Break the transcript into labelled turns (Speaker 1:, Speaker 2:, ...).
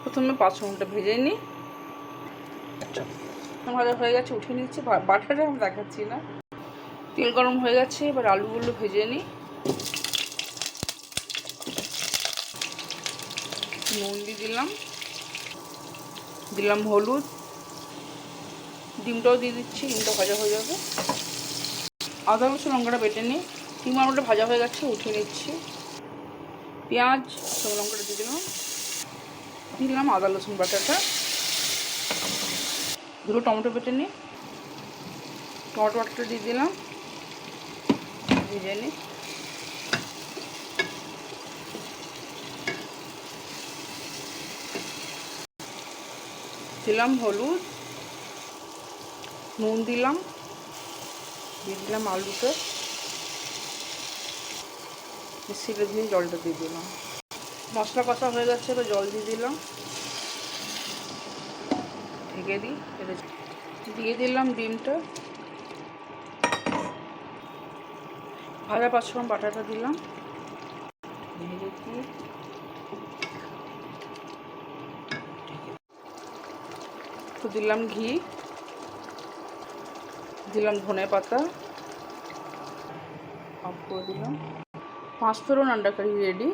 Speaker 1: প্রথমে পাঁচফোড়নটা ভেজে নিই। ভাজা হয়ে গেছে, উঠিয়ে নিচ্ছি। বাটাটা আমি দেখাচ্ছি না। তেল গরম হয়ে গেছে, এবার আলুগুলো ভেজে নিই। নুন দিয়ে দিলাম হলুদ, ডিমটাও দিয়ে দিচ্ছি, ডিমটা ভাজা হয়ে যাবে। আদা রসুন লঙ্কাটা বেটে নিই। ডিম আলুটা ভাজা হয়ে গেছে, উঠিয়ে নিচ্ছি। পেঁয়াজ শুকনো লঙ্কাটা দিয়ে দিলাম আদা রসুন বাটাটা। দুটো টমেটো বেটে নিই, টমেটো বাটাটা দিয়ে দিলাম, ভেজে নিই। দিলাম হলুদ, নুন দিলাম, দিয়ে দিলাম আলুটা, মিক্সিটা দিয়ে জলটা দিয়ে দিলাম। মশলা কষা হয়ে গেছে, এবার জল দিয়ে দিলাম, ঢেকে দিই। দিয়ে দিলাম ডিমটা, ভাজা পাঁচফোড়ন বাটাটা দিলাম, ভেজে দিয়ে তো দিলাম ঘি, দিলাম ধনে পাতা, অফ করে দিলাম। পাঁচফোড়ন আন্ডা কারি রেডি।